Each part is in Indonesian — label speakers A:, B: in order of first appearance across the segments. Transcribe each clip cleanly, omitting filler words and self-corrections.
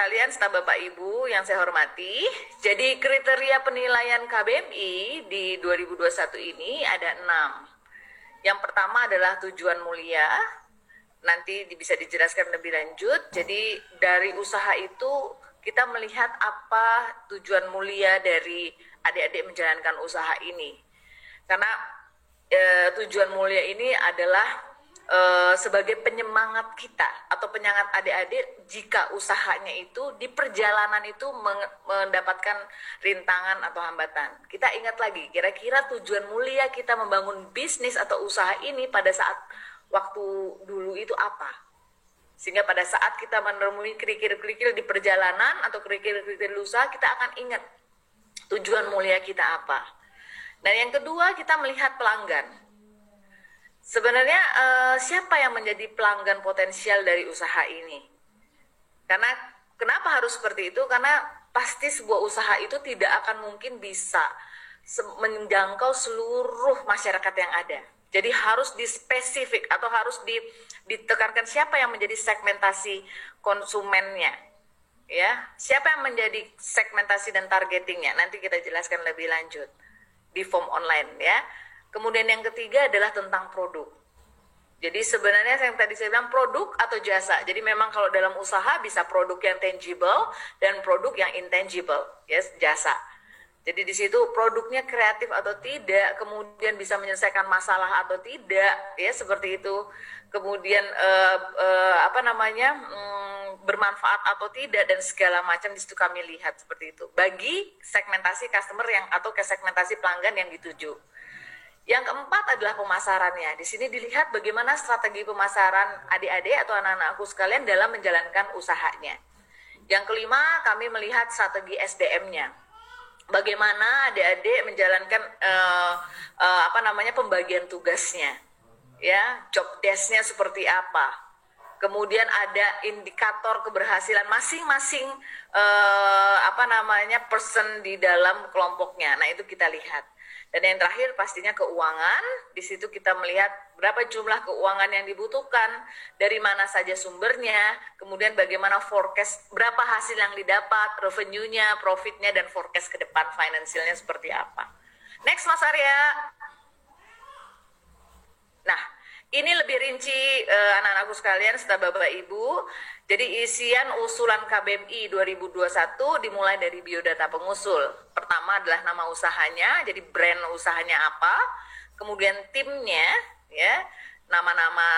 A: sekalian, staf Bapak Ibu yang saya hormati, jadi kriteria penilaian KBMI di 2021 ini ada 6. Yang pertama adalah tujuan mulia, nanti bisa dijelaskan lebih lanjut. Jadi dari usaha itu kita melihat apa tujuan mulia dari adik-adik menjalankan usaha ini. Karena tujuan mulia ini adalah sebagai penyemangat kita atau penyemangat adik-adik jika usahanya itu di perjalanan itu mendapatkan rintangan atau hambatan. Kita ingat lagi, kira-kira tujuan mulia kita membangun bisnis atau usaha ini pada saat waktu dulu itu apa? Sehingga pada saat kita menemui kerikil-kerikil di perjalanan atau kerikil-kerikil usaha, kita akan ingat tujuan mulia kita apa. Dan yang kedua, kita melihat pelanggan. Sebenarnya siapa yang menjadi pelanggan potensial dari usaha ini? Karena kenapa harus seperti itu? Karena pasti sebuah usaha itu tidak akan mungkin bisa menjangkau seluruh masyarakat yang ada. Jadi harus dispesifik atau harus ditekankan siapa yang menjadi segmentasi konsumennya. Ya, siapa yang menjadi segmentasi dan targetingnya? Nanti kita jelaskan lebih lanjut di form online ya. Kemudian yang ketiga adalah tentang produk. Jadi sebenarnya yang tadi saya bilang produk atau jasa. Jadi memang kalau dalam usaha bisa produk yang tangible dan produk yang intangible, yes, jasa. Jadi di situ produknya kreatif atau tidak, kemudian bisa menyelesaikan masalah atau tidak, ya seperti itu. Kemudian bermanfaat atau tidak dan segala macam di situ kami lihat seperti itu. Bagi segmentasi customer yang atau ke segmentasi pelanggan yang dituju. Yang keempat adalah pemasarannya. Di sini dilihat bagaimana strategi pemasaran adik-adik atau anak-anakku sekalian dalam menjalankan usahanya. Yang kelima, kami melihat strategi SDM-nya. Bagaimana adik-adik menjalankan pembagian tugasnya. Ya, job desk-nya seperti apa. Kemudian ada indikator keberhasilan masing-masing person di dalam kelompoknya. Nah, itu kita lihat. Dan yang terakhir pastinya keuangan. Di situ kita melihat berapa jumlah keuangan yang dibutuhkan, dari mana saja sumbernya, kemudian bagaimana forecast, berapa hasil yang didapat, revenue-nya, profit-nya, dan forecast ke depan finansialnya seperti apa. Next, Mas Arya. Nah, ini lebih rinci anak-anakku sekalian, serta Bapak Ibu. Jadi isian usulan KBMI 2021 dimulai dari biodata pengusul. Pertama adalah nama usahanya, jadi brand usahanya apa. Kemudian timnya, ya, nama-nama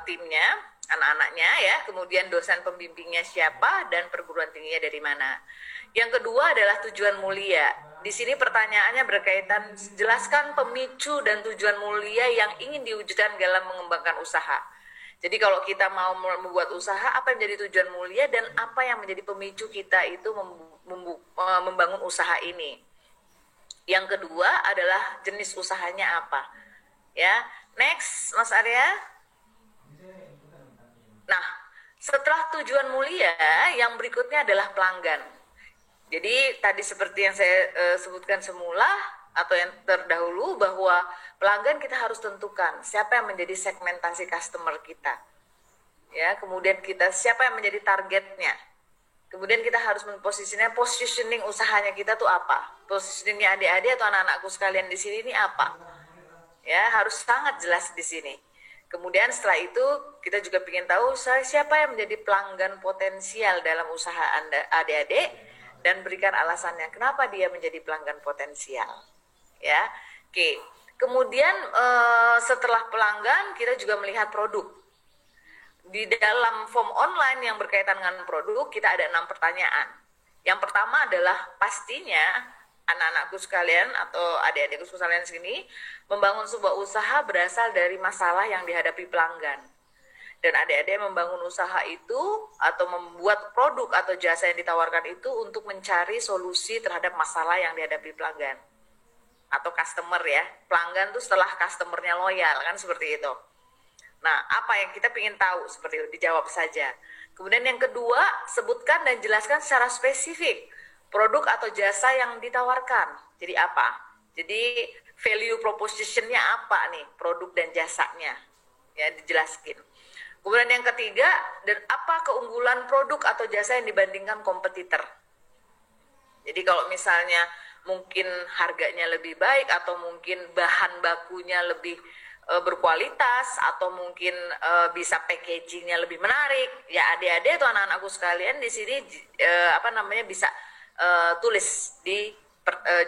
A: timnya, anak-anaknya, ya. Kemudian dosen pembimbingnya siapa dan perguruan tingginya dari mana. Yang kedua adalah tujuan mulia. Di sini pertanyaannya berkaitan, jelaskan pemicu dan tujuan mulia yang ingin diwujudkan dalam mengembangkan usaha. Jadi kalau kita mau membuat usaha, apa yang menjadi tujuan mulia dan apa yang menjadi pemicu kita itu membangun usaha ini. Yang kedua adalah jenis usahanya apa. Ya, next, Mas Arya. Nah, setelah tujuan mulia, yang berikutnya adalah pelanggan. Jadi tadi seperti yang saya sebutkan semula atau yang terdahulu, bahwa pelanggan kita harus tentukan siapa yang menjadi segmentasi customer kita. Ya, kemudian kita siapa yang menjadi targetnya. Kemudian kita harus positioning usahanya kita tuh apa? Positioningnya adik-adik atau anak-anakku sekalian di sini ini apa? Ya, harus sangat jelas di sini. Kemudian setelah itu kita juga ingin tahu siapa yang menjadi pelanggan potensial dalam usaha Anda adik-adik, dan berikan alasannya kenapa dia menjadi pelanggan potensial. Ya, oke. Kemudian setelah pelanggan kita juga melihat produk. Di dalam form online yang berkaitan dengan produk kita ada 6 pertanyaan. Yang pertama adalah pastinya anak-anakku sekalian atau adik-adikku sekalian sini membangun sebuah usaha berasal dari masalah yang dihadapi pelanggan. Dan adik-adik membangun usaha itu atau membuat produk atau jasa yang ditawarkan itu untuk mencari solusi terhadap masalah yang dihadapi pelanggan atau customer, ya. Pelanggan tuh setelah customernya loyal, kan seperti itu. Nah, apa yang kita ingin tahu seperti itu, dijawab saja. Kemudian yang kedua, sebutkan dan jelaskan secara spesifik produk atau jasa yang ditawarkan. Jadi apa? Jadi value proposition-nya apa nih produk dan jasanya? Ya, dijelaskan. Kemudian yang ketiga, dan apa keunggulan produk atau jasa yang dibandingkan kompetitor. Jadi kalau misalnya mungkin harganya lebih baik atau mungkin bahan bakunya lebih berkualitas atau mungkin bisa packagingnya lebih menarik, ya adik-adik atau anak-anakku sekalian di sini bisa tulis di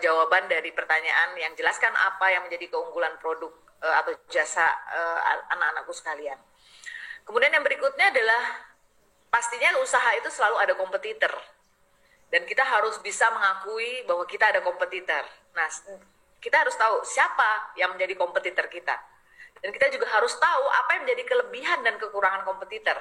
A: jawaban dari pertanyaan yang jelaskan apa yang menjadi keunggulan produk atau jasa anak-anakku sekalian. Kemudian yang berikutnya adalah pastinya usaha itu selalu ada kompetitor. Dan kita harus bisa mengakui bahwa kita ada kompetitor. Nah, kita harus tahu siapa yang menjadi kompetitor kita. Dan kita juga harus tahu apa yang menjadi kelebihan dan kekurangan kompetitor.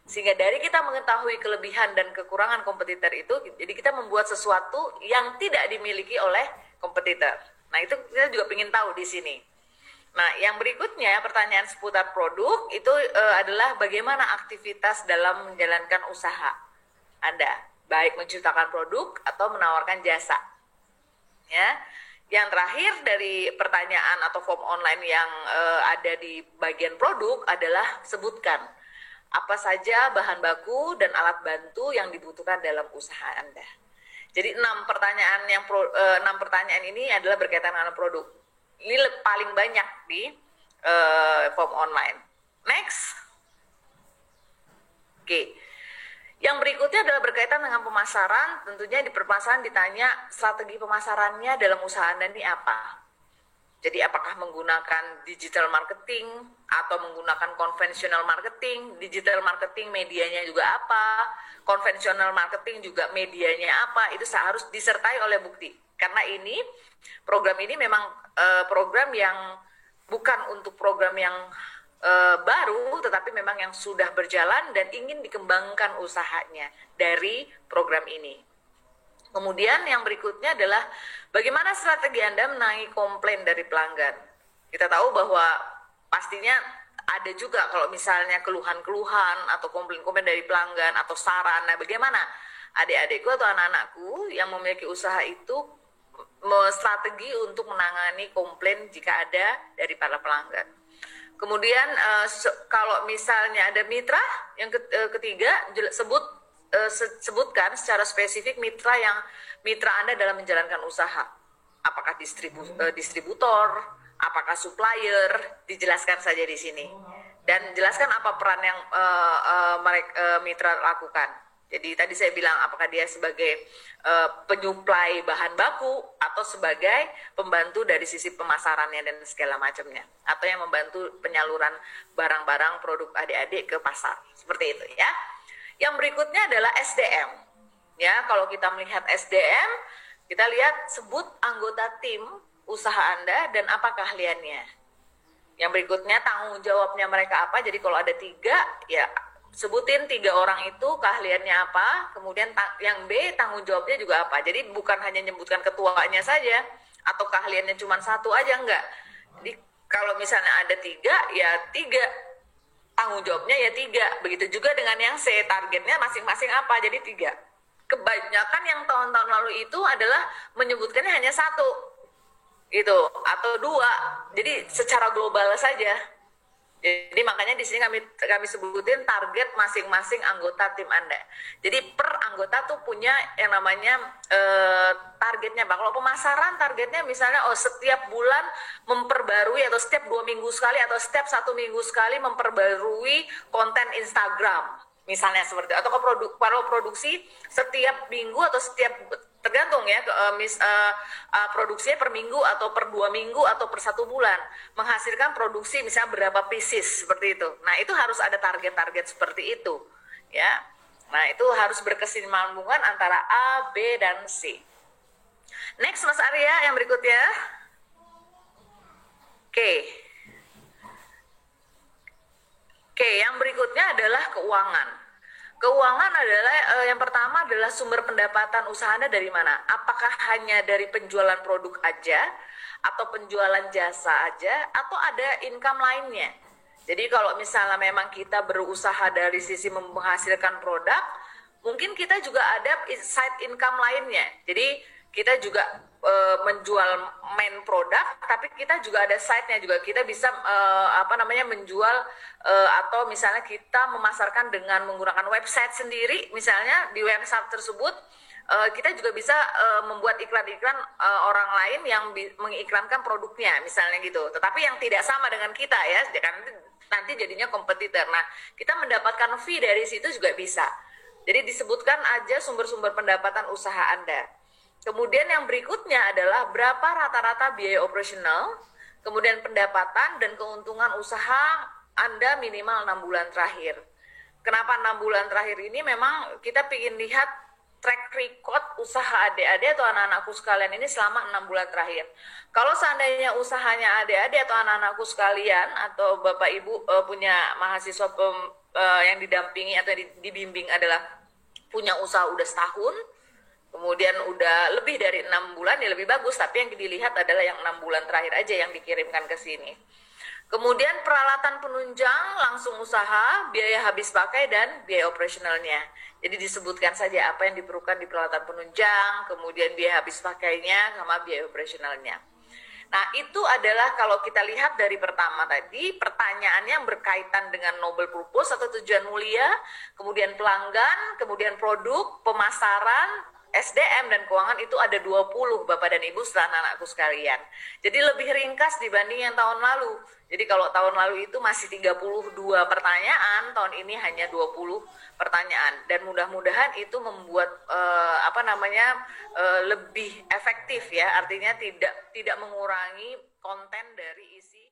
A: Sehingga dari kita mengetahui kelebihan dan kekurangan kompetitor itu, jadi kita membuat sesuatu yang tidak dimiliki oleh kompetitor. Nah, itu kita juga ingin tahu di sini. Nah, yang berikutnya pertanyaan seputar produk itu adalah bagaimana aktivitas dalam menjalankan usaha Anda, baik menciptakan produk atau menawarkan jasa. Ya. Yang terakhir dari pertanyaan atau form online yang ada di bagian produk adalah sebutkan apa saja bahan baku dan alat bantu yang dibutuhkan dalam usaha Anda. Jadi 6 pertanyaan ini adalah berkaitan dengan produk. Ini paling banyak di form online. Next. Oke. Yang berikutnya adalah berkaitan dengan pemasaran. Tentunya di pemasaran ditanya strategi pemasarannya dalam usaha Anda ini apa. Jadi apakah menggunakan digital marketing atau menggunakan konvensional marketing. Digital marketing medianya juga apa. Konvensional marketing juga medianya apa. Itu harus disertai oleh bukti. Karena ini program ini memang program yang bukan untuk program yang baru, tetapi memang yang sudah berjalan dan ingin dikembangkan usahanya dari program ini. Kemudian yang berikutnya adalah bagaimana strategi Anda menangani komplain dari pelanggan. Kita tahu bahwa pastinya ada juga kalau misalnya keluhan-keluhan atau komplain-komplain dari pelanggan atau saran. Nah, bagaimana adik-adikku atau anak-anakku yang memiliki usaha itu strategi untuk menangani komplain jika ada dari para pelanggan. Kemudian kalau misalnya ada mitra, yang ketiga sebutkan secara spesifik mitra Anda dalam menjalankan usaha. Apakah distributor, apakah supplier, dijelaskan saja di sini. Dan jelaskan apa peran yang mitra lakukan. Jadi tadi saya bilang apakah dia sebagai penyuplai bahan baku atau sebagai pembantu dari sisi pemasarannya dan segala macamnya, atau yang membantu penyaluran barang-barang produk adik-adik ke pasar, seperti itu ya. Yang berikutnya adalah SDM. Ya, kalau kita melihat SDM, kita lihat sebut anggota tim usaha Anda dan apa keahliannya. Yang berikutnya tanggung jawabnya mereka apa. Jadi kalau ada 3, ya sebutin 3 orang itu keahliannya apa, kemudian yang B tanggung jawabnya juga apa. Jadi bukan hanya menyebutkan ketuanya saja atau keahliannya cuma 1 aja, enggak. Jadi kalau misalnya ada 3, ya 3 tanggung jawabnya ya 3. Begitu juga dengan yang C, targetnya masing-masing apa, jadi 3. Kebanyakan yang tahun-tahun lalu itu adalah menyebutkannya hanya 1 gitu atau 2. Jadi secara global saja. Jadi makanya di sini kami sebutin target masing-masing anggota tim Anda. Jadi per anggota tuh punya yang namanya targetnya, Pak. Kalau pemasaran targetnya misalnya setiap bulan memperbarui atau setiap 2 minggu sekali atau setiap 1 minggu sekali memperbarui konten Instagram. Misalnya seperti itu. Atau kalau produksi setiap minggu atau setiap tergantung ya produksinya per minggu atau per 2 minggu atau per 1 bulan menghasilkan produksi misalnya berapa pieces seperti itu. Nah itu harus ada target-target seperti itu ya. Nah itu harus berkesinambungan antara A, B dan C. Next Mas Arya yang berikutnya. Oke, yang berikutnya adalah keuangan. Keuangan adalah yang pertama adalah sumber pendapatan usaha Anda dari mana? Apakah hanya dari penjualan produk aja atau penjualan jasa aja atau ada income lainnya? Jadi kalau misalnya memang kita berusaha dari sisi menghasilkan produk, mungkin kita juga ada side income lainnya. Jadi kita juga menjual main produk, tapi kita juga ada side-nya juga. Kita bisa menjual atau misalnya kita memasarkan dengan menggunakan website sendiri. Misalnya di website tersebut kita juga bisa membuat iklan-iklan orang lain yang mengiklankan produknya, misalnya gitu. Tetapi yang tidak sama dengan kita ya, karena nanti jadinya kompetitor. Nah, kita mendapatkan fee dari situ juga bisa. Jadi disebutkan aja sumber-sumber pendapatan usaha Anda. Kemudian yang berikutnya adalah berapa rata-rata biaya operasional, kemudian pendapatan dan keuntungan usaha Anda minimal 6 bulan terakhir. Kenapa 6 bulan terakhir ini? Memang kita ingin lihat track record usaha adik-adik atau anak-anakku sekalian ini selama 6 bulan terakhir. Kalau seandainya usahanya adik-adik atau anak-anakku sekalian atau Bapak Ibu punya mahasiswa yang didampingi atau dibimbing adalah punya usaha udah setahun, kemudian udah lebih dari 6 bulan ya lebih bagus, tapi yang dilihat adalah yang 6 bulan terakhir aja yang dikirimkan ke sini. Kemudian peralatan penunjang langsung usaha, biaya habis pakai dan biaya operasionalnya. Jadi disebutkan saja apa yang diperlukan di peralatan penunjang, kemudian biaya habis pakainya sama biaya operasionalnya. Nah, itu adalah kalau kita lihat dari pertama tadi, pertanyaannya yang berkaitan dengan noble purpose atau tujuan mulia, kemudian pelanggan, kemudian produk, pemasaran, SDM dan keuangan itu ada 20 Bapak dan Ibu setelah anak-anakku sekalian. Jadi lebih ringkas dibanding yang tahun lalu. Jadi kalau tahun lalu itu masih 32 pertanyaan, tahun ini hanya 20 pertanyaan. Dan mudah-mudahan itu membuat lebih efektif ya. Artinya tidak mengurangi konten dari isi